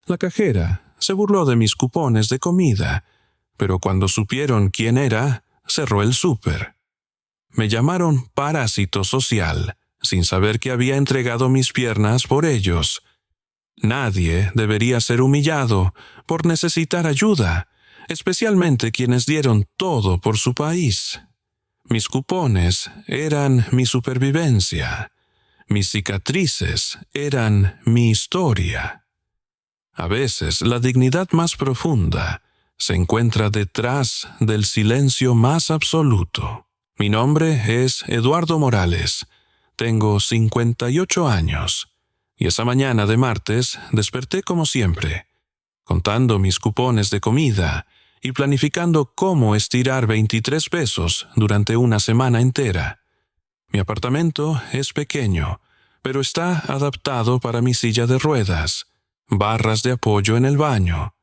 La cajera se burló de mis cupones de comida, pero cuando supieron quién era, cerró el súper. Me llamaron parásito social, sin saber que había entregado mis piernas por ellos. Nadie debería ser humillado por necesitar ayuda, especialmente quienes dieron todo por su país. Mis cupones eran mi supervivencia. Mis cicatrices eran mi historia. A veces la dignidad más profunda se encuentra detrás del silencio más absoluto. Mi nombre es Eduardo Morales. Tengo 58 años. Y esa mañana de martes desperté como siempre, contando mis cupones de comida y planificando cómo estirar 23 pesos durante una semana entera. Mi apartamento es pequeño, pero está adaptado para mi silla de ruedas, barras de apoyo en el baño,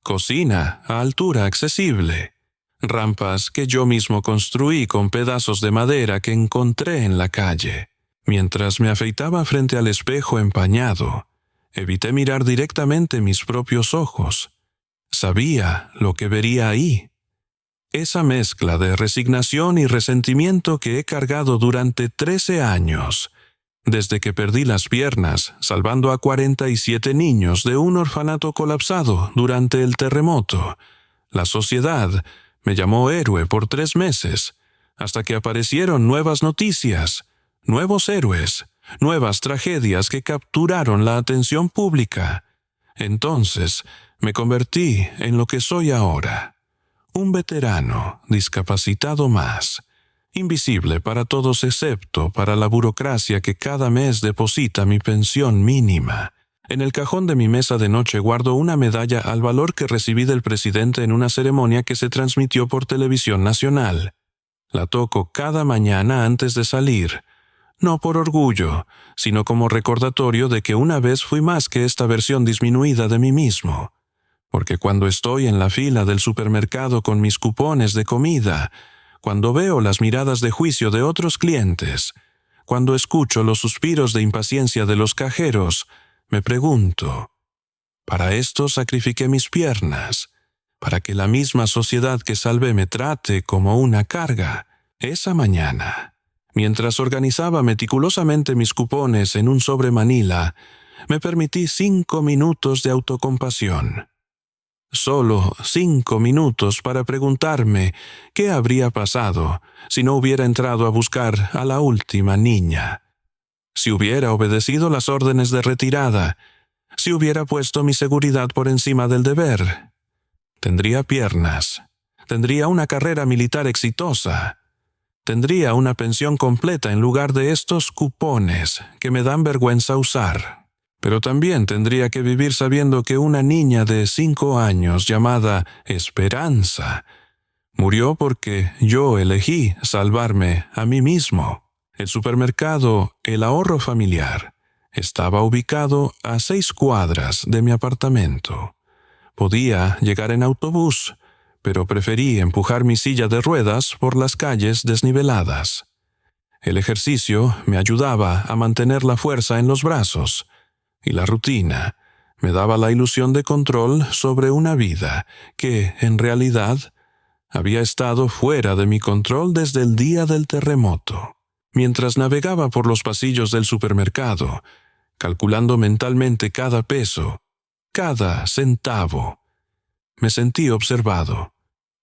cocina a altura accesible, rampas que yo mismo construí con pedazos de madera que encontré en la calle. Mientras me afeitaba frente al espejo empañado, evité mirar directamente mis propios ojos. Sabía lo que vería ahí. Esa mezcla de resignación y resentimiento que he cargado durante 13 años, desde que perdí las piernas salvando a 47 niños de un orfanato colapsado durante el terremoto. La sociedad me llamó héroe por 3 meses, hasta que aparecieron nuevas noticias, nuevos héroes, nuevas tragedias que capturaron la atención pública. Entonces me convertí en lo que soy ahora. Un veterano discapacitado más, invisible para todos excepto para la burocracia que cada mes deposita mi pensión mínima. En el cajón de mi mesa de noche guardo una medalla al valor que recibí del presidente en una ceremonia que se transmitió por televisión nacional. La toco cada mañana antes de salir, no por orgullo, sino como recordatorio de que una vez fui más que esta versión disminuida de mí mismo. Porque cuando estoy en la fila del supermercado con mis cupones de comida, cuando veo las miradas de juicio de otros clientes, cuando escucho los suspiros de impaciencia de los cajeros, me pregunto, ¿para esto sacrifiqué mis piernas? ¿Para que la misma sociedad que salvé me trate como una carga? Esa mañana, mientras organizaba meticulosamente mis cupones en un sobre manila, me permití 5 minutos de autocompasión. Solo 5 minutos para preguntarme qué habría pasado si no hubiera entrado a buscar a la última niña. Si hubiera obedecido las órdenes de retirada, si hubiera puesto mi seguridad por encima del deber. Tendría piernas, tendría una carrera militar exitosa, tendría una pensión completa en lugar de estos cupones que me dan vergüenza usar. Pero también tendría que vivir sabiendo que una niña de 5 años llamada Esperanza murió porque yo elegí salvarme a mí mismo. El supermercado El Ahorro Familiar estaba ubicado a 6 cuadras de mi apartamento. Podía llegar en autobús, pero preferí empujar mi silla de ruedas por las calles desniveladas. El ejercicio me ayudaba a mantener la fuerza en los brazos, y la rutina me daba la ilusión de control sobre una vida que, en realidad, había estado fuera de mi control desde el día del terremoto. Mientras navegaba por los pasillos del supermercado, calculando mentalmente cada peso, cada centavo, me sentí observado.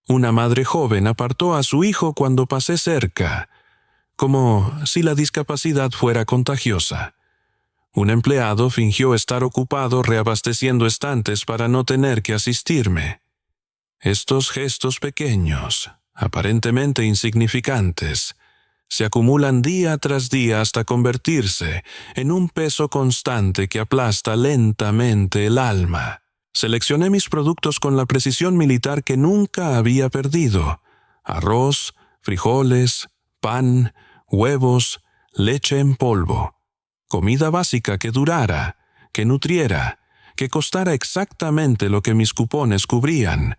Una madre joven apartó a su hijo cuando pasé cerca, como si la discapacidad fuera contagiosa. Un empleado fingió estar ocupado reabasteciendo estantes para no tener que asistirme. Estos gestos pequeños, aparentemente insignificantes, se acumulan día tras día hasta convertirse en un peso constante que aplasta lentamente el alma. Seleccioné mis productos con la precisión militar que nunca había perdido: arroz, frijoles, pan, huevos, leche en polvo. Comida básica que durara, que nutriera, que costara exactamente lo que mis cupones cubrían.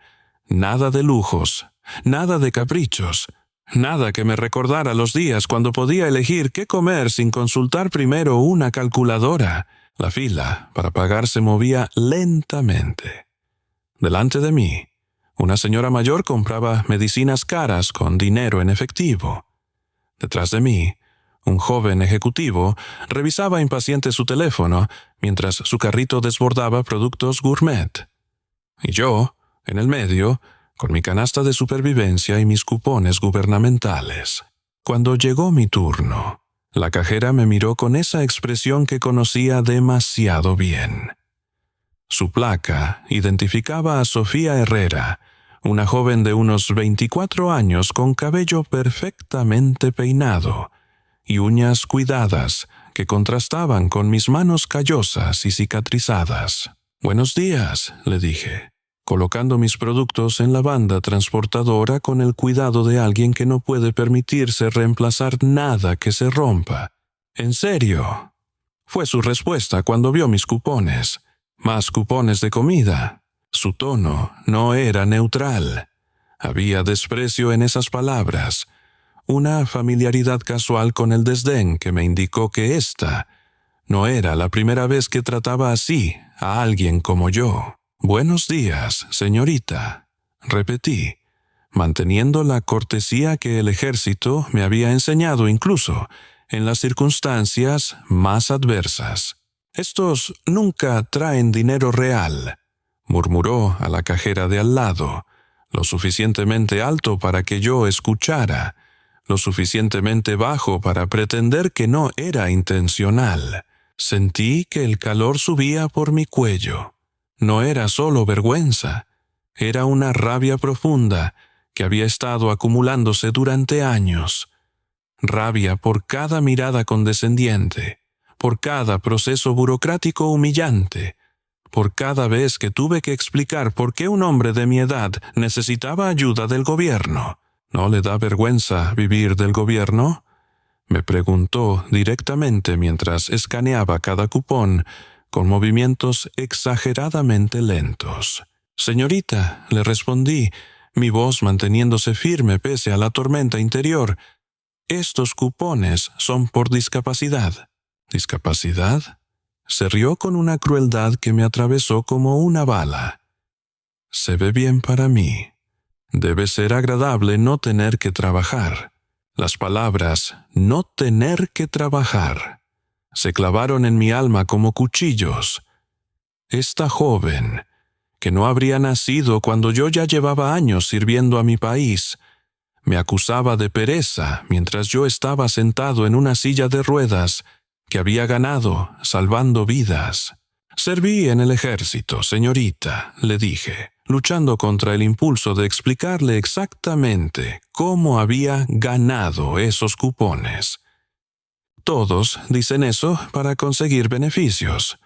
Nada de lujos, nada de caprichos, nada que me recordara los días cuando podía elegir qué comer sin consultar primero una calculadora, La fila para pagar se movía lentamente. Delante de mí, una señora mayor compraba medicinas caras con dinero en efectivo. Detrás de mí, un joven ejecutivo revisaba impaciente su teléfono mientras su carrito desbordaba productos gourmet. Y yo, en el medio, con mi canasta de supervivencia y mis cupones gubernamentales. Cuando llegó mi turno, la cajera me miró con esa expresión que conocía demasiado bien. Su placa identificaba a Sofía Herrera, una joven de unos 24 años con cabello perfectamente peinado y uñas cuidadas que contrastaban con mis manos callosas y cicatrizadas. «Buenos días», le dije, colocando mis productos en la banda transportadora con el cuidado de alguien que no puede permitirse reemplazar nada que se rompa. «¿En serio?», fue su respuesta cuando vio mis cupones. «Más cupones de comida». Su tono no era neutral. Había desprecio en esas palabras, una familiaridad casual con el desdén que me indicó que esta no era la primera vez que trataba así a alguien como yo. «Buenos días, señorita», repetí, manteniendo la cortesía que el ejército me había enseñado incluso en las circunstancias más adversas. «Estos nunca traen dinero real», murmuró a la cajera de al lado, lo suficientemente alto para que yo escuchara, lo suficientemente bajo para pretender que no era intencional. Sentí que el calor subía por mi cuello. No era solo vergüenza, era una rabia profunda que había estado acumulándose durante años. Rabia por cada mirada condescendiente, por cada proceso burocrático humillante, por cada vez que tuve que explicar por qué un hombre de mi edad necesitaba ayuda del gobierno. «¿No le da vergüenza vivir del gobierno?», me preguntó directamente mientras escaneaba cada cupón con movimientos exageradamente lentos. «Señorita», le respondí, mi voz manteniéndose firme pese a la tormenta interior, «estos cupones son por discapacidad». «¿Discapacidad?». Se rió con una crueldad que me atravesó como una bala. «Se ve bien para mí. Debe ser agradable no tener que trabajar». Las palabras «no tener que trabajar» se clavaron en mi alma como cuchillos. Esta joven, que no habría nacido cuando yo ya llevaba años sirviendo a mi país, me acusaba de pereza mientras yo estaba sentado en una silla de ruedas que había ganado salvando vidas. «Serví en el ejército, señorita», le dije, luchando contra el impulso de explicarle exactamente cómo había ganado esos cupones. «Todos dicen eso para conseguir beneficios»,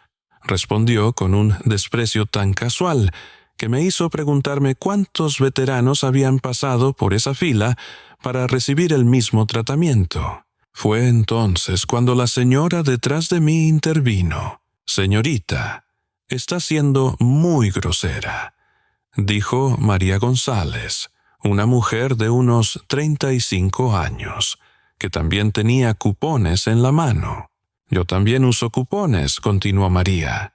respondió con un desprecio tan casual que me hizo preguntarme cuántos veteranos habían pasado por esa fila para recibir el mismo tratamiento. Fue entonces cuando la señora detrás de mí intervino. «Señorita, está siendo muy grosera», dijo María González, una mujer de unos 35 años, que también tenía cupones en la mano. «Yo también uso cupones», continuó María.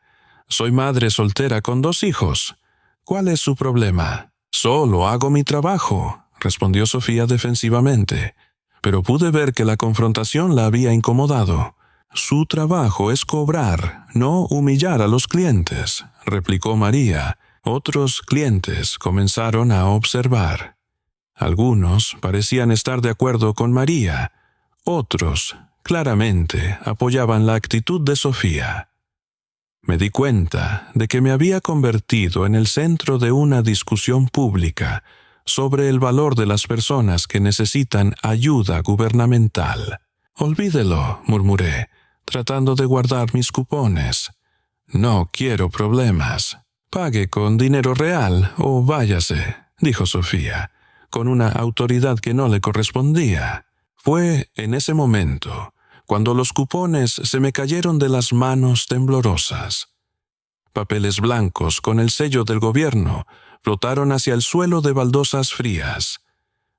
«Soy madre soltera con 2 hijos. ¿Cuál es su problema?» «Solo hago mi trabajo», respondió Sofía defensivamente, pero pude ver que la confrontación la había incomodado. «Su trabajo es cobrar, no humillar a los clientes», replicó María. Otros clientes comenzaron a observar. Algunos parecían estar de acuerdo con María. Otros, claramente, apoyaban la actitud de Sofía. Me di cuenta de que me había convertido en el centro de una discusión pública sobre el valor de las personas que necesitan ayuda gubernamental. «Olvídelo», murmuré, tratando de guardar mis cupones. «No quiero problemas. Pague con dinero real o váyase», dijo Sofía, con una autoridad que no le correspondía. Fue en ese momento cuando los cupones se me cayeron de las manos temblorosas. Papeles blancos con el sello del gobierno flotaron hacia el suelo de baldosas frías.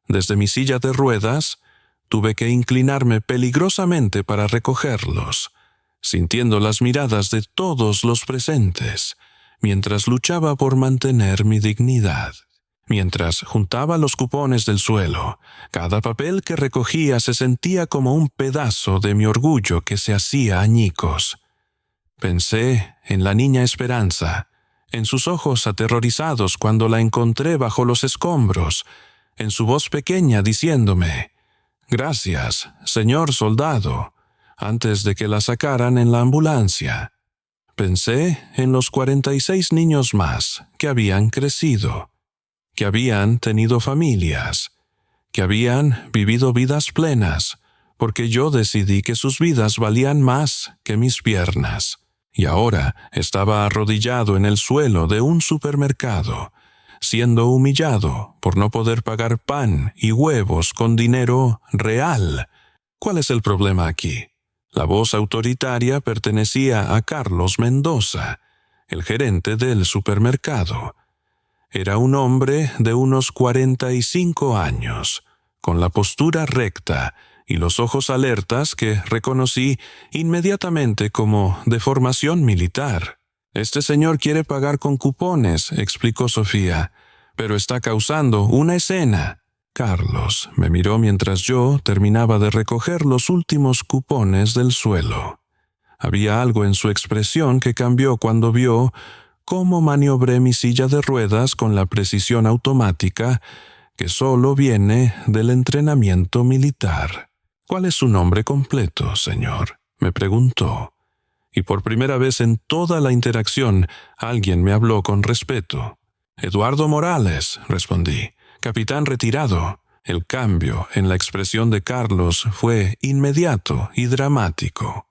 Desde mi silla de ruedas tuve que inclinarme peligrosamente para recogerlos. sintiendo las miradas de todos los presentes, mientras luchaba por mantener mi dignidad. Mientras juntaba los cupones del suelo, cada papel que recogía se sentía como un pedazo de mi orgullo que se hacía añicos. Pensé en la niña Esperanza, en sus ojos aterrorizados cuando la encontré bajo los escombros, en su voz pequeña diciéndome: «Gracias, señor soldado», antes de que la sacaran en la ambulancia. Pensé en los 46 niños más que habían crecido, que habían tenido familias, que habían vivido vidas plenas, porque yo decidí que sus vidas valían más que mis piernas. Y ahora estaba arrodillado en el suelo de un supermercado, siendo humillado por no poder pagar pan y huevos con dinero real. ¿Cuál es el problema aquí? La voz autoritaria pertenecía a Carlos Mendoza, el gerente del supermercado. Era un hombre de unos 45 años, con la postura recta y los ojos alertas que reconocí inmediatamente como de formación militar. «Este señor quiere pagar con cupones», explicó Sofía, «pero está causando una escena». Carlos me miró mientras yo terminaba de recoger los últimos cupones del suelo. Había algo en su expresión que cambió cuando vio cómo maniobré mi silla de ruedas con la precisión automática que solo viene del entrenamiento militar. «¿Cuál es su nombre completo, señor?», me preguntó. Y por primera vez en toda la interacción, alguien me habló con respeto. «Eduardo Morales», respondí, «capitán retirado». El cambio en la expresión de Carlos fue inmediato y dramático.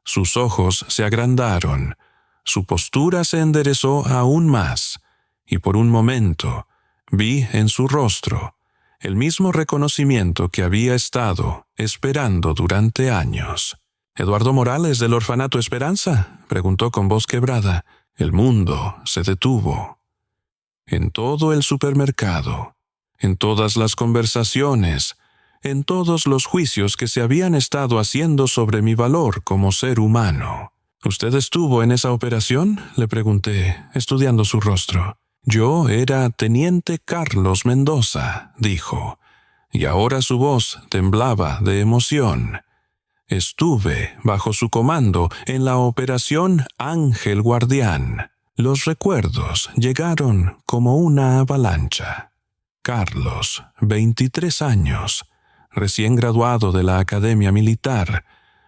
Sus ojos se agrandaron, su postura se enderezó aún más, y por un momento vi en su rostro el mismo reconocimiento que había estado esperando durante años. «¿Eduardo Morales del Orfanato Esperanza?», preguntó con voz quebrada. El mundo se detuvo. En todo el supermercado, en todas las conversaciones, en todos los juicios que se habían estado haciendo sobre mi valor como ser humano. «¿Usted estuvo en esa operación?», le pregunté, estudiando su rostro. «Yo era teniente Carlos Mendoza», dijo, y ahora su voz temblaba de emoción. «Estuve bajo su comando en la Operación Ángel Guardián». Los recuerdos llegaron como una avalancha. Carlos, 23 años, recién graduado de la Academia Militar,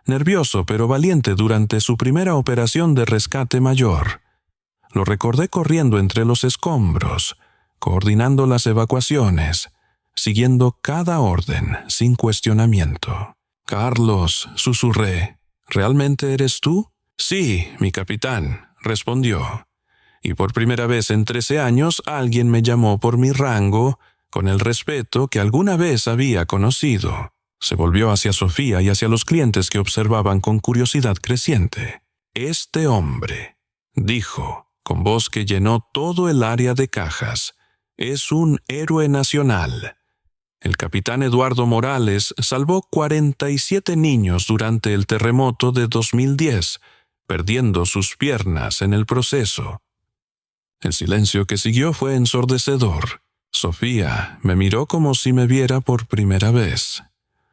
nervioso pero valiente durante su primera operación de rescate mayor. Lo recordé corriendo entre los escombros, coordinando las evacuaciones, siguiendo cada orden sin cuestionamiento. «Carlos», susurré, «¿realmente eres tú?». «Sí, mi capitán», respondió. Y por primera vez en 13 años alguien me llamó por mi rango, con el respeto que alguna vez había conocido. Se volvió hacia Sofía y hacia los clientes que observaban con curiosidad creciente. «Este hombre», dijo, con voz que llenó todo el área de cajas, «es un héroe nacional. El capitán Eduardo Morales salvó 47 niños durante el terremoto de 2010, perdiendo sus piernas en el proceso». El silencio que siguió fue ensordecedor. Sofía me miró como si me viera por primera vez.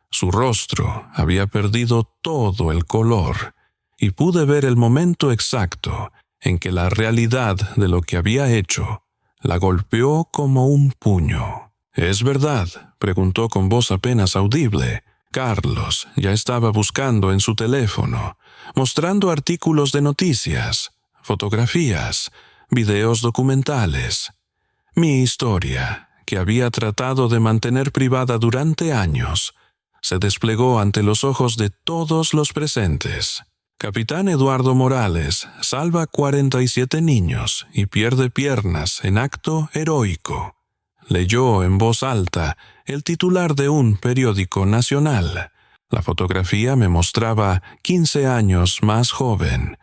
Su rostro había perdido todo el color, y pude ver el momento exacto en que la realidad de lo que había hecho la golpeó como un puño. «¿Es verdad?», preguntó con voz apenas audible. Carlos ya estaba buscando en su teléfono, mostrando artículos de noticias, fotografías, videos documentales. Mi historia, que había tratado de mantener privada durante años, se desplegó ante los ojos de todos los presentes. «Capitán Eduardo Morales salva 47 niños y pierde piernas en acto heroico», leyó en voz alta el titular de un periódico nacional. La fotografía me mostraba 15 años más joven,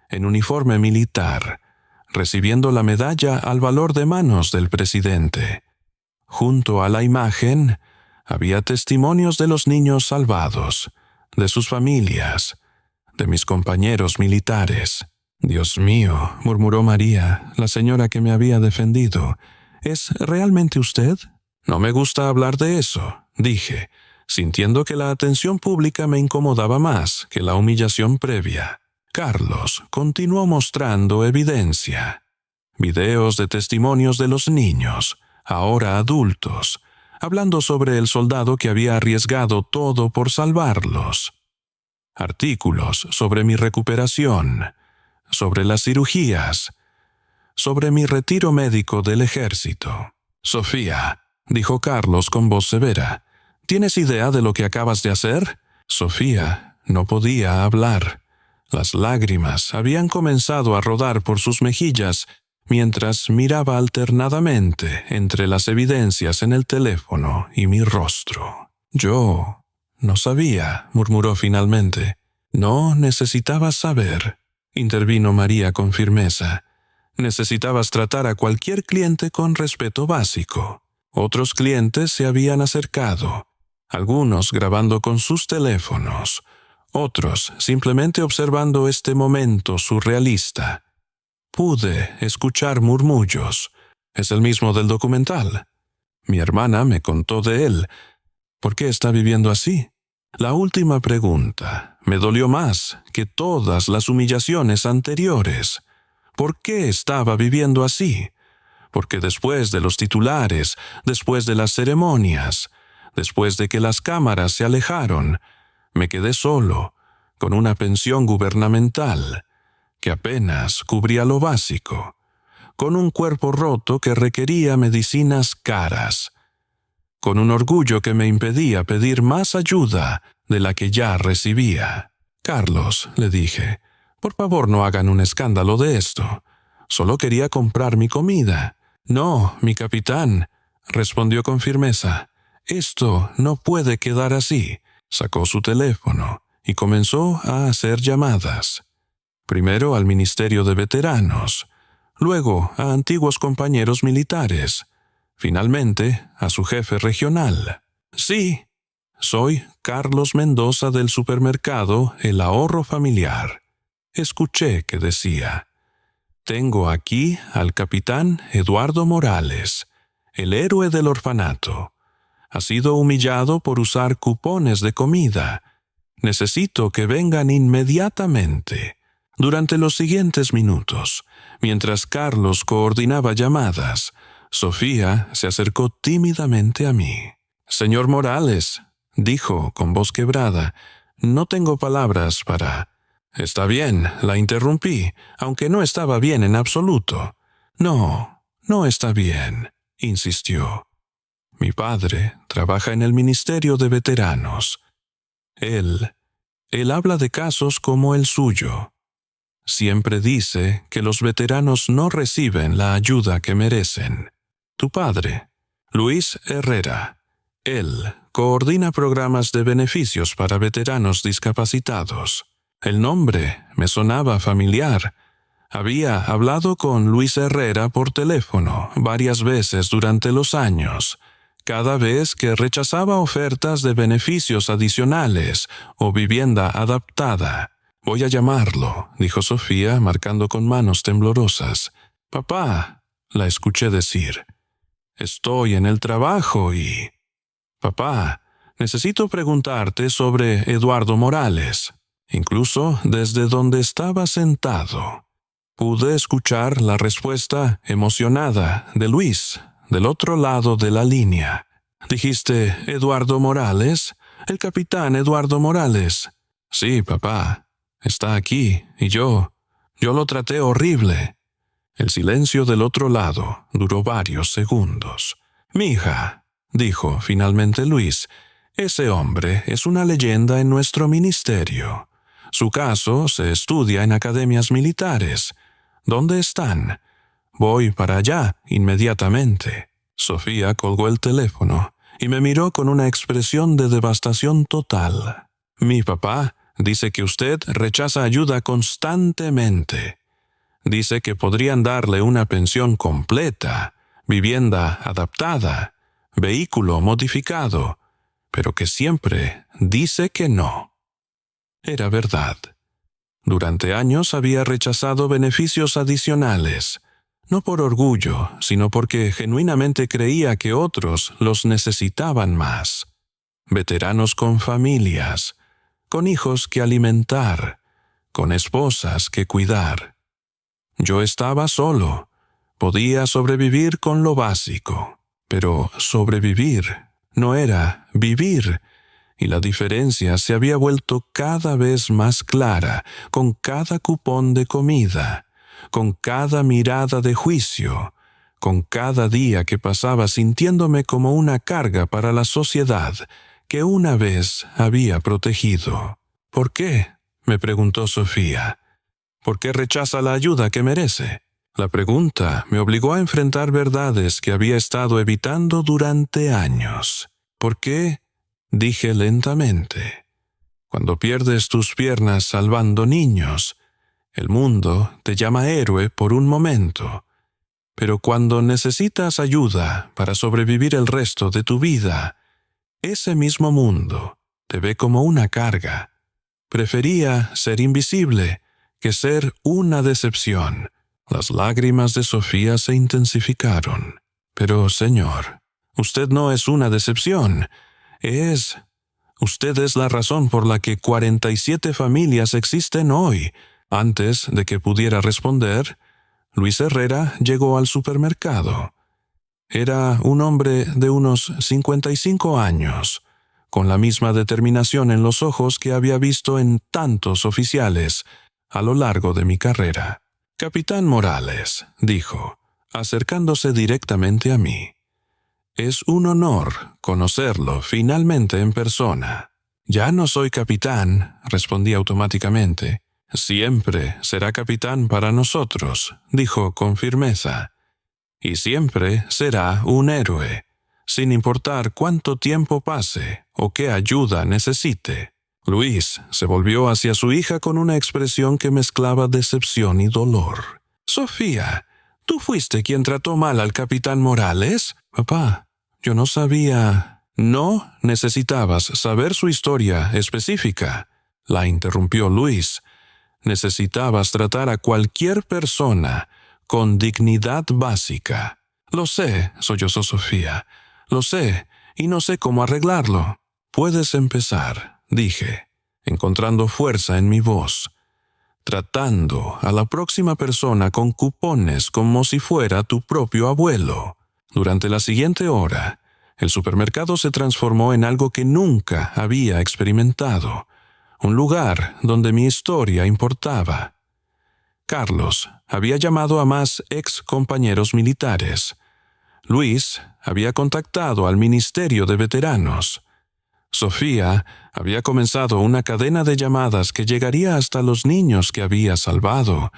en uniforme militar, recibiendo la medalla al valor de manos del presidente. Junto a la imagen había testimonios de los niños salvados, de sus familias, de mis compañeros militares. «Dios mío», murmuró María, la señora que me había defendido. «¿Es realmente usted?» «No me gusta hablar de eso», dije, sintiendo que la atención pública me incomodaba más que la humillación previa. Carlos continuó mostrando evidencia. Videos de testimonios de los niños, ahora adultos, hablando sobre el soldado que había arriesgado todo por salvarlos. Artículos sobre mi recuperación, sobre las cirugías, sobre mi retiro médico del ejército. «Sofía», dijo Carlos con voz severa, «¿tienes idea de lo que acabas de hacer?» Sofía no podía hablar. Las lágrimas habían comenzado a rodar por sus mejillas mientras miraba alternadamente entre las evidencias en el teléfono y mi rostro. «Yo no sabía», murmuró finalmente. «No necesitabas saber», intervino María con firmeza. «Necesitabas tratar a cualquier cliente con respeto básico. Otros clientes se habían acercado, algunos grabando con sus teléfonos, otros simplemente observando este momento surrealista. Pude escuchar murmullos. Es el mismo del documental. Mi hermana me contó de él. ¿Por qué está viviendo así?» La última pregunta me dolió más que todas las humillaciones anteriores. ¿Por qué estaba viviendo así? Porque después de los titulares, después de las ceremonias, después de que las cámaras se alejaron, me quedé solo, con una pensión gubernamental que apenas cubría lo básico, con un cuerpo roto que requería medicinas caras, con un orgullo que me impedía pedir más ayuda de la que ya recibía. «Carlos», le dije, «por favor no hagan un escándalo de esto. Solo quería comprar mi comida». «No, mi capitán», respondió con firmeza, «esto no puede quedar así». Sacó su teléfono y comenzó a hacer llamadas. Primero al Ministerio de Veteranos, luego a antiguos compañeros militares, finalmente a su jefe regional. «Sí, soy Carlos Mendoza del supermercado El Ahorro Familiar». Escuché que decía: «Tengo aquí al capitán Eduardo Morales, el héroe del orfanato. Ha sido humillado por usar cupones de comida. Necesito que vengan inmediatamente». Durante los siguientes minutos, mientras Carlos coordinaba llamadas, Sofía se acercó tímidamente a mí. «Señor Morales», dijo con voz quebrada, «no tengo palabras para...» «Está bien», la interrumpí, aunque no estaba bien en absoluto. «No, no está bien», insistió. «Mi padre trabaja en el Ministerio de Veteranos. Él habla de casos como el suyo. Siempre dice que los veteranos no reciben la ayuda que merecen. Tu padre, Luis Herrera, él coordina programas de beneficios para veteranos discapacitados. El nombre me sonaba familiar. Había hablado con Luis Herrera por teléfono varias veces durante los años, cada vez que rechazaba ofertas de beneficios adicionales o vivienda adaptada. «Voy a llamarlo», dijo Sofía, marcando con manos temblorosas. «Papá», la escuché decir, «estoy en el trabajo y...» «Papá, necesito preguntarte sobre Eduardo Morales». Incluso desde donde estaba sentado, pude escuchar la respuesta emocionada de Luis, del otro lado de la línea. «¿Dijiste Eduardo Morales? ¿El capitán Eduardo Morales?» «Sí, papá. Está aquí, y yo lo traté horrible». El silencio del otro lado duró varios segundos. «Mija», dijo finalmente Luis, «ese hombre es una leyenda en nuestro ministerio. Su caso se estudia en academias militares. ¿Dónde están? Voy para allá inmediatamente». Sofía colgó el teléfono y me miró con una expresión de devastación total. «Mi papá dice que usted rechaza ayuda constantemente. Dice que podrían darle una pensión completa, vivienda adaptada, vehículo modificado, pero que siempre dice que no». Era verdad. Durante años había rechazado beneficios adicionales, no por orgullo, sino porque genuinamente creía que otros los necesitaban más. Veteranos con familias, con hijos que alimentar, con esposas que cuidar. Yo estaba solo. Podía sobrevivir con lo básico, pero sobrevivir no era vivir, y la diferencia se había vuelto cada vez más clara con cada cupón de comida, con cada mirada de juicio, con cada día que pasaba sintiéndome como una carga para la sociedad que una vez había protegido. ¿Por qué?, me preguntó Sofía. ¿Por qué rechaza la ayuda que merece? La pregunta me obligó a enfrentar verdades que había estado evitando durante años. ¿Por qué? Dije lentamente. Cuando pierdes tus piernas salvando niños, el mundo te llama héroe por un momento. Pero cuando necesitas ayuda para sobrevivir el resto de tu vida, ese mismo mundo te ve como una carga. Prefería ser invisible que ser una decepción. Las lágrimas de Sofía se intensificaron. Pero, señor, usted no es una decepción. Usted es la razón por la que 47 familias existen hoy. Antes de que pudiera responder, Luis Herrera llegó al supermercado. Era un hombre de unos 55 años, con la misma determinación en los ojos que había visto en tantos oficiales a lo largo de mi carrera. «Capitán Morales», dijo, acercándose directamente a mí. «Es un honor conocerlo finalmente en persona». «Ya no soy capitán», respondí automáticamente. «Siempre será capitán para nosotros», dijo con firmeza. «Y siempre será un héroe, sin importar cuánto tiempo pase o qué ayuda necesite». Luis se volvió hacia su hija con una expresión que mezclaba decepción y dolor. «Sofía, ¿tú fuiste quien trató mal al capitán Morales?» «Papá, yo no sabía». «No necesitabas saber su historia específica», la interrumpió Luis. «Necesitabas tratar a cualquier persona con dignidad básica». «Lo sé», sollozó Sofía. «Lo sé, y no sé cómo arreglarlo». «Puedes empezar», dije, encontrando fuerza en mi voz, tratando a la próxima persona con cupones como si fuera tu propio abuelo. Durante la siguiente hora, el supermercado se transformó en algo que nunca había experimentado, un lugar donde mi historia importaba. Carlos había llamado a más ex compañeros militares. Luis había contactado al Ministerio de Veteranos. Sofía había comenzado una cadena de llamadas que llegaría hasta los niños que había salvado,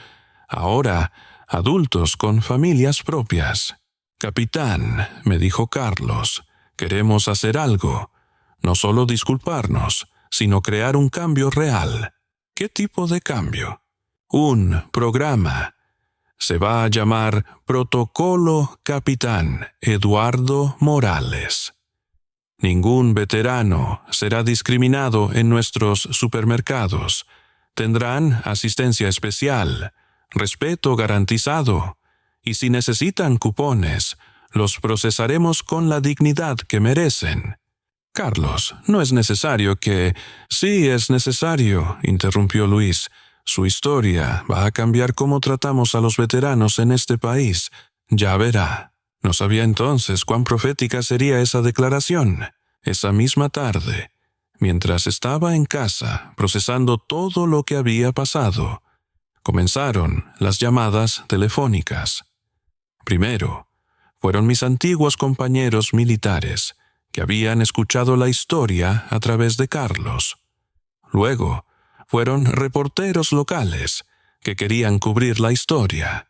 ahora adultos con familias propias. «Capitán», me dijo Carlos, «queremos hacer algo, no solo disculparnos, sino crear un cambio real». «¿Qué tipo de cambio?» «Un programa. Se va a llamar Protocolo Capitán Eduardo Morales. Ningún veterano será discriminado en nuestros supermercados. Tendrán asistencia especial, respeto garantizado, y si necesitan cupones, los procesaremos con la dignidad que merecen». «Carlos, no es necesario que...» «Sí es necesario», interrumpió Luis. «Su historia va a cambiar cómo tratamos a los veteranos en este país. Ya verá». No sabía entonces cuán profética sería esa declaración. Esa misma tarde, mientras estaba en casa procesando todo lo que había pasado, comenzaron las llamadas telefónicas. Primero, fueron mis antiguos compañeros militares, que habían escuchado la historia a través de Carlos. Luego, fueron reporteros locales, que querían cubrir la historia.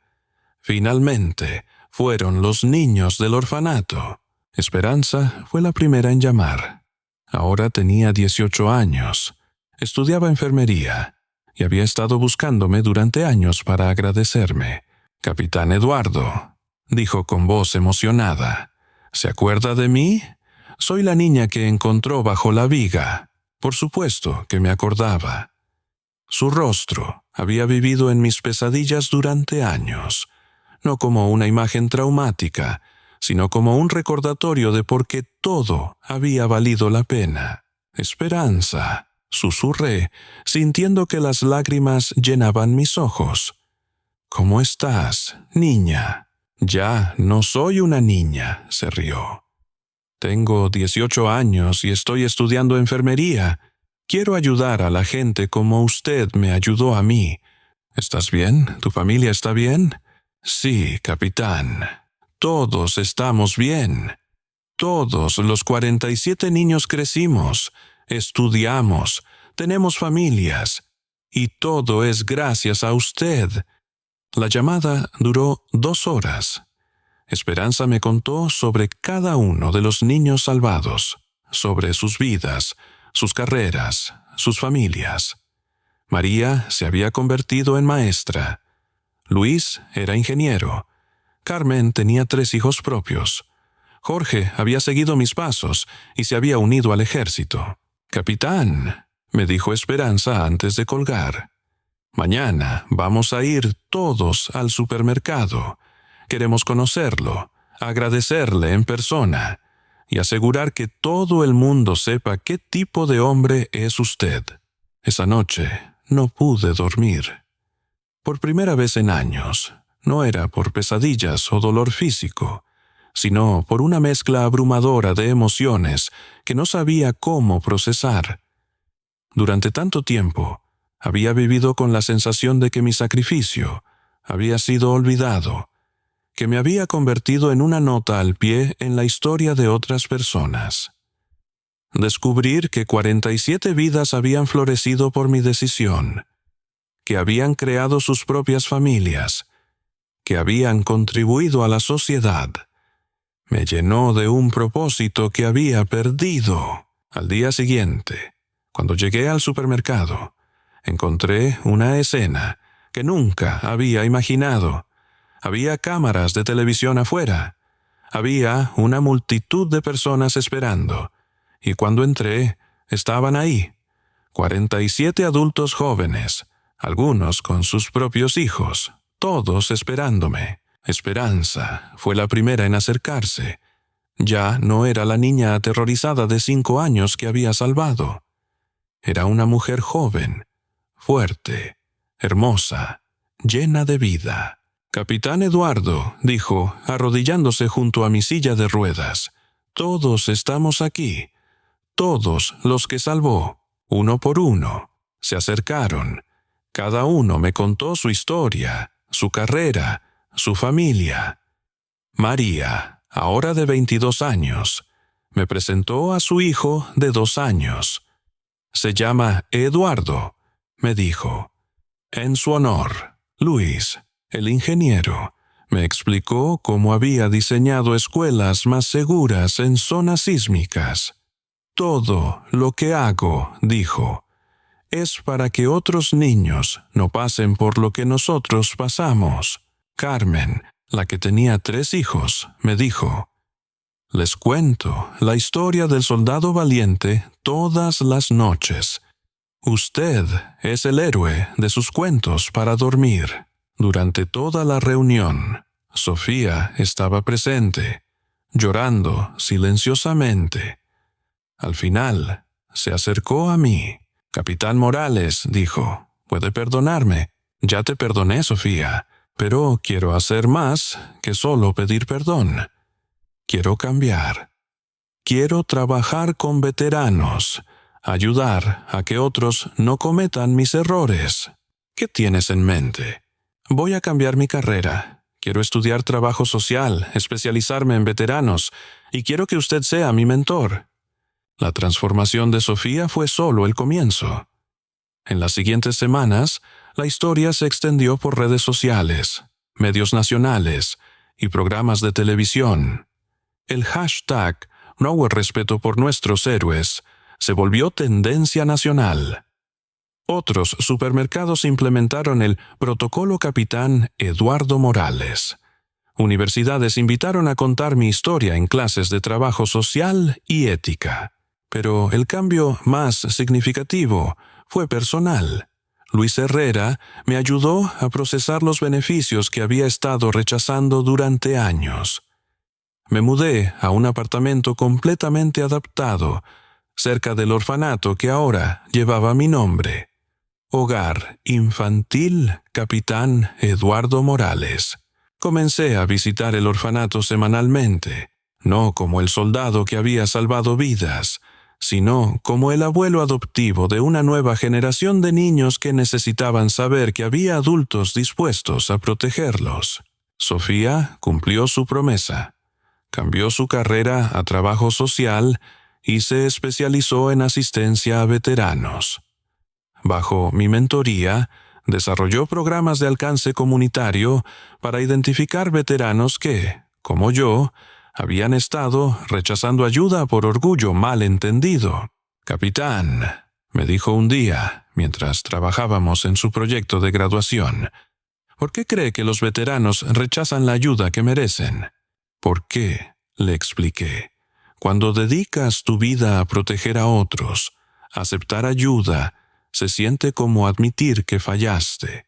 Finalmente, fueron los niños del orfanato. Esperanza fue la primera en llamar. Ahora tenía 18 años. Estudiaba enfermería y había estado buscándome durante años para agradecerme. «Capitán Eduardo», dijo con voz emocionada, «¿se acuerda de mí? Soy la niña que encontró bajo la viga». Por supuesto que me acordaba. Su rostro, había vivido en mis pesadillas durante años, no como una imagen traumática, sino como un recordatorio de por qué todo había valido la pena. Esperanza, susurré, sintiendo que las lágrimas llenaban mis ojos. ¿Cómo estás, niña? Ya no soy una niña, se rió. Tengo 18 años y estoy estudiando enfermería. Quiero ayudar a la gente como usted me ayudó a mí. ¿Estás bien? ¿Tu familia está bien? Sí, capitán. Todos estamos bien. Todos los 47 niños crecimos, estudiamos, tenemos familias. Y todo es gracias a usted. La llamada duró 2 horas. Esperanza me contó sobre cada uno de los niños salvados, sobre sus vidas, sus carreras, sus familias. María se había convertido en maestra. Luis era ingeniero. Carmen tenía 3 hijos propios. Jorge había seguido mis pasos y se había unido al ejército. «Capitán», me dijo Esperanza antes de colgar, «mañana vamos a ir todos al supermercado. Queremos conocerlo, agradecerle en persona y asegurar que todo el mundo sepa qué tipo de hombre es usted». Esa noche no pude dormir. Por primera vez en años, no era por pesadillas o dolor físico, sino por una mezcla abrumadora de emociones que no sabía cómo procesar. Durante tanto tiempo, había vivido con la sensación de que mi sacrificio había sido olvidado, que me había convertido en una nota al pie en la historia de otras personas. Descubrir que 47 vidas habían florecido por mi decisión, que habían creado sus propias familias, que habían contribuido a la sociedad, me llenó de un propósito que había perdido. Al día siguiente, cuando llegué al supermercado, encontré una escena que nunca había imaginado. Había cámaras de televisión afuera. Había una multitud de personas esperando. Y cuando entré, estaban ahí, 47 adultos jóvenes, algunos con sus propios hijos, todos esperándome. Esperanza fue la primera en acercarse. Ya no era la niña aterrorizada de 5 años que había salvado. Era una mujer joven, fuerte, hermosa, llena de vida. «Capitán Eduardo», dijo, arrodillándose junto a mi silla de ruedas, «todos estamos aquí. Todos los que salvó, uno por uno, se acercaron. Cada uno me contó su historia, su carrera, su familia. María, ahora de 22 años, me presentó a su hijo de 2 años. Se llama Eduardo», me dijo. En su honor, Luis, el ingeniero, me explicó cómo había diseñado escuelas más seguras en zonas sísmicas. «Todo lo que hago», dijo, «es para que otros niños no pasen por lo que nosotros pasamos». Carmen, la que tenía 3 hijos, me dijo, «Les cuento la historia del soldado valiente todas las noches. Usted es el héroe de sus cuentos para dormir». Durante toda la reunión, Sofía estaba presente, llorando silenciosamente. Al final, se acercó a mí. «Capitán Morales», dijo, «puede perdonarme. Ya te perdoné, Sofía, pero quiero hacer más que solo pedir perdón. Quiero cambiar. Quiero trabajar con veteranos, ayudar a que otros no cometan mis errores. ¿Qué tienes en mente?» «Voy a cambiar mi carrera. Quiero estudiar trabajo social, especializarme en veteranos, y quiero que usted sea mi mentor». La transformación de Sofía fue solo el comienzo. En las siguientes semanas, la historia se extendió por redes sociales, medios nacionales y programas de televisión. El hashtag «No hubo respeto por nuestros héroes» se volvió tendencia nacional. Otros supermercados implementaron el Protocolo Capitán Eduardo Morales. Universidades invitaron a contar mi historia en clases de trabajo social y ética. Pero el cambio más significativo fue personal. Luis Herrera, me ayudó a procesar los beneficios que había estado rechazando durante años. Me mudé a un apartamento completamente adaptado, cerca del orfanato que ahora llevaba mi nombre. Hogar Infantil Capitán Eduardo Morales. Comencé a visitar el orfanato semanalmente, no como el soldado que había salvado vidas, sino como el abuelo adoptivo de una nueva generación de niños que necesitaban saber que había adultos dispuestos a protegerlos. Sofía cumplió su promesa. Cambió su carrera a trabajo social y se especializó en asistencia a veteranos. Bajo mi mentoría, desarrolló programas de alcance comunitario para identificar veteranos que, como yo, habían estado rechazando ayuda por orgullo mal entendido. «Capitán», me dijo un día, mientras trabajábamos en su proyecto de graduación, «¿por qué cree que los veteranos rechazan la ayuda que merecen?» «¿Por qué?», le expliqué. «Cuando dedicas tu vida a proteger a otros, aceptar ayuda, se siente como admitir que fallaste.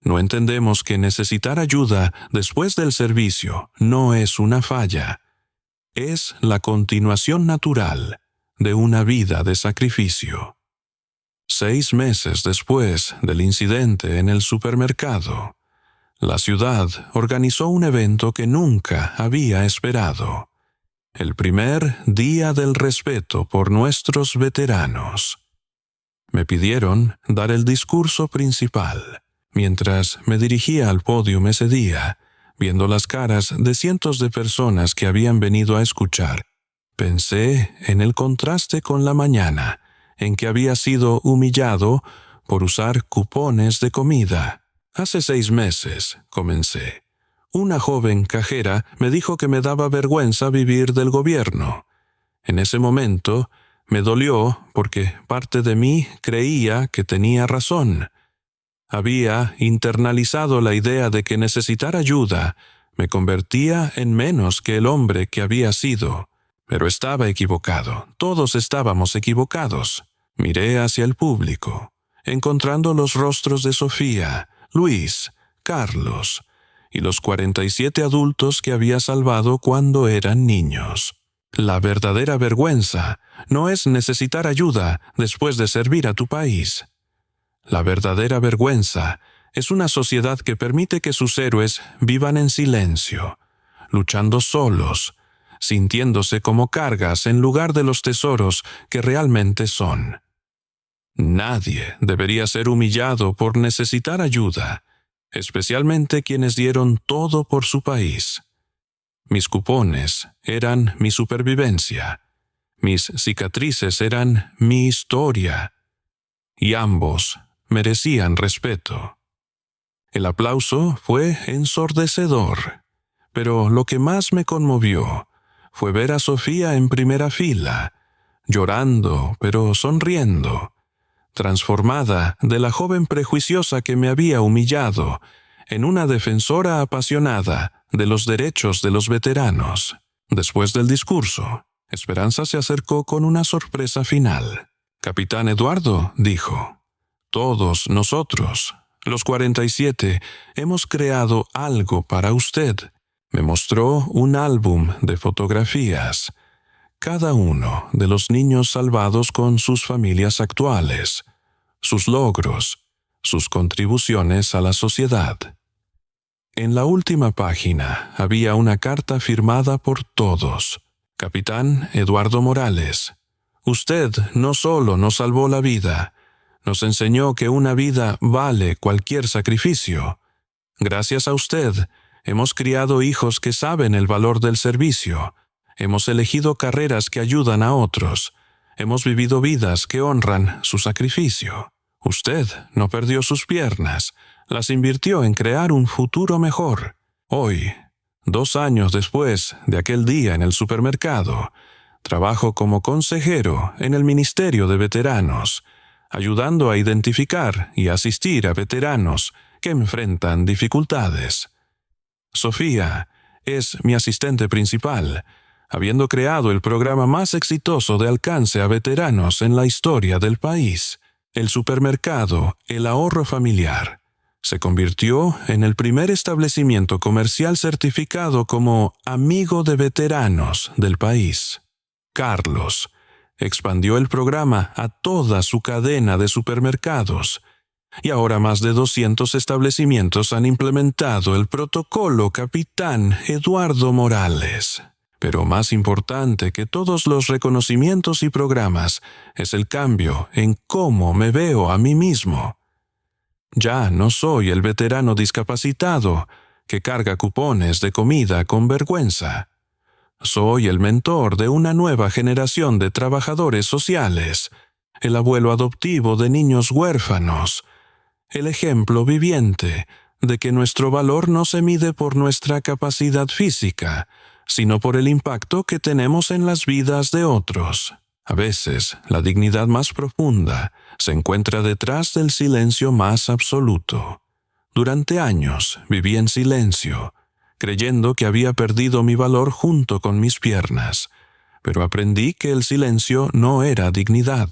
No entendemos que necesitar ayuda después del servicio no es una falla. Es la continuación natural de una vida de sacrificio». 6 meses después del incidente en el supermercado, la ciudad organizó un evento que nunca había esperado. El primer Día del Respeto por nuestros veteranos. Me pidieron dar el discurso principal. Mientras me dirigía al podio ese día, viendo las caras de cientos de personas que habían venido a escuchar, pensé en el contraste con la mañana, en que había sido humillado por usar cupones de comida. Hace 6 meses, comencé. Una joven cajera me dijo que me daba vergüenza vivir del gobierno. En ese momento, me dolió porque parte de mí creía que tenía razón. Había internalizado la idea de que necesitar ayuda me convertía en menos que el hombre que había sido. Pero estaba equivocado. Todos estábamos equivocados. Miré hacia el público, encontrando los rostros de Sofía, Luis, Carlos y los 47 adultos que había salvado cuando eran niños. La verdadera vergüenza no es necesitar ayuda después de servir a tu país. La verdadera vergüenza es una sociedad que permite que sus héroes vivan en silencio, luchando solos, sintiéndose como cargas en lugar de los tesoros que realmente son. Nadie debería ser humillado por necesitar ayuda, especialmente quienes dieron todo por su país. Mis cupones eran mi supervivencia. Mis cicatrices eran mi historia. Y ambos merecían respeto. El aplauso fue ensordecedor, pero lo que más me conmovió fue ver a Sofía en primera fila, llorando pero sonriendo, transformada de la joven prejuiciosa que me había humillado en una defensora apasionada de los derechos de los veteranos. Después del discurso, Esperanza se acercó con una sorpresa final. «Capitán Eduardo», dijo, «todos nosotros, los 47, hemos creado algo para usted». Me mostró un álbum de fotografías, cada uno de los niños salvados con sus familias actuales, sus logros, sus contribuciones a la sociedad. En la última página había una carta firmada por todos. «Capitán Eduardo Morales, usted no solo nos salvó la vida, nos enseñó que una vida vale cualquier sacrificio. Gracias a usted, hemos criado hijos que saben el valor del servicio. Hemos elegido carreras que ayudan a otros. Hemos vivido vidas que honran su sacrificio. Usted no perdió sus piernas, las invirtió en crear un futuro mejor. Hoy, 2 años después de aquel día en el supermercado, trabajo como consejero en el Ministerio de Veteranos, ayudando a identificar y asistir a veteranos que enfrentan dificultades. Sofía es mi asistente principal, habiendo creado el programa más exitoso de alcance a veteranos en la historia del país. El supermercado El Ahorro Familiar se convirtió en el primer establecimiento comercial certificado como Amigo de Veteranos del país. Carlos expandió el programa a toda su cadena de supermercados, y ahora más de 200 establecimientos han implementado el protocolo Capitán Eduardo Morales. Pero más importante que todos los reconocimientos y programas es el cambio en cómo me veo a mí mismo. Ya no soy el veterano discapacitado que carga cupones de comida con vergüenza. Soy el mentor de una nueva generación de trabajadores sociales, el abuelo adoptivo de niños huérfanos, el ejemplo viviente de que nuestro valor no se mide por nuestra capacidad física, sino por el impacto que tenemos en las vidas de otros. A veces, la dignidad más profunda se encuentra detrás del silencio más absoluto. Durante años viví en silencio, creyendo que había perdido mi valor junto con mis piernas, pero aprendí que el silencio no era dignidad,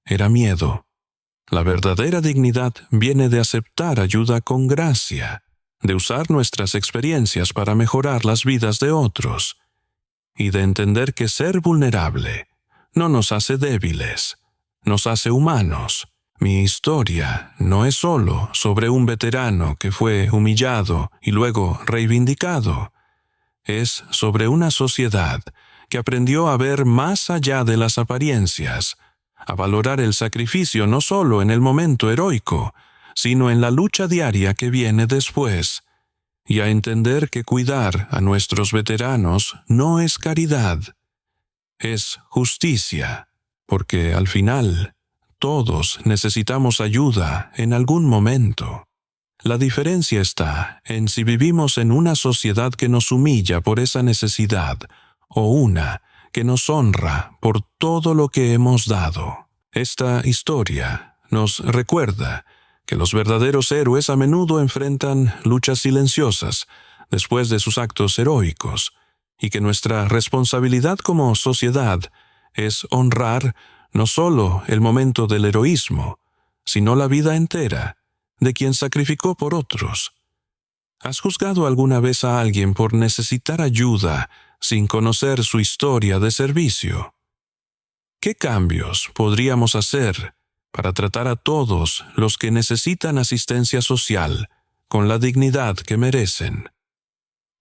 era miedo. La verdadera dignidad viene de aceptar ayuda con gracia, de usar nuestras experiencias para mejorar las vidas de otros, y de entender que ser vulnerable no nos hace débiles, nos hace humanos. Mi historia no es solo sobre un veterano que fue humillado y luego reivindicado. Es sobre una sociedad que aprendió a ver más allá de las apariencias, a valorar el sacrificio no solo en el momento heroico, sino en la lucha diaria que viene después, y a entender que cuidar a nuestros veteranos no es caridad, es justicia, porque al final todos necesitamos ayuda en algún momento. La diferencia está en si vivimos en una sociedad que nos humilla por esa necesidad o una que nos honra por todo lo que hemos dado. Esta historia nos recuerda que los verdaderos héroes a menudo enfrentan luchas silenciosas después de sus actos heroicos, y que nuestra responsabilidad como sociedad es honrar no solo el momento del heroísmo, sino la vida entera de quien sacrificó por otros. ¿Has juzgado alguna vez a alguien por necesitar ayuda sin conocer su historia de servicio? ¿Qué cambios podríamos hacer para tratar a todos los que necesitan asistencia social con la dignidad que merecen?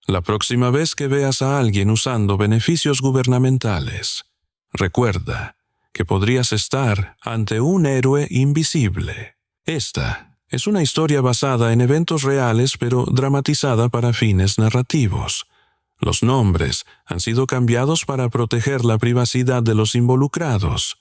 La próxima vez que veas a alguien usando beneficios gubernamentales, recuerda que podrías estar ante un héroe invisible. Esta es una historia basada en eventos reales pero dramatizada para fines narrativos. Los nombres han sido cambiados para proteger la privacidad de los involucrados,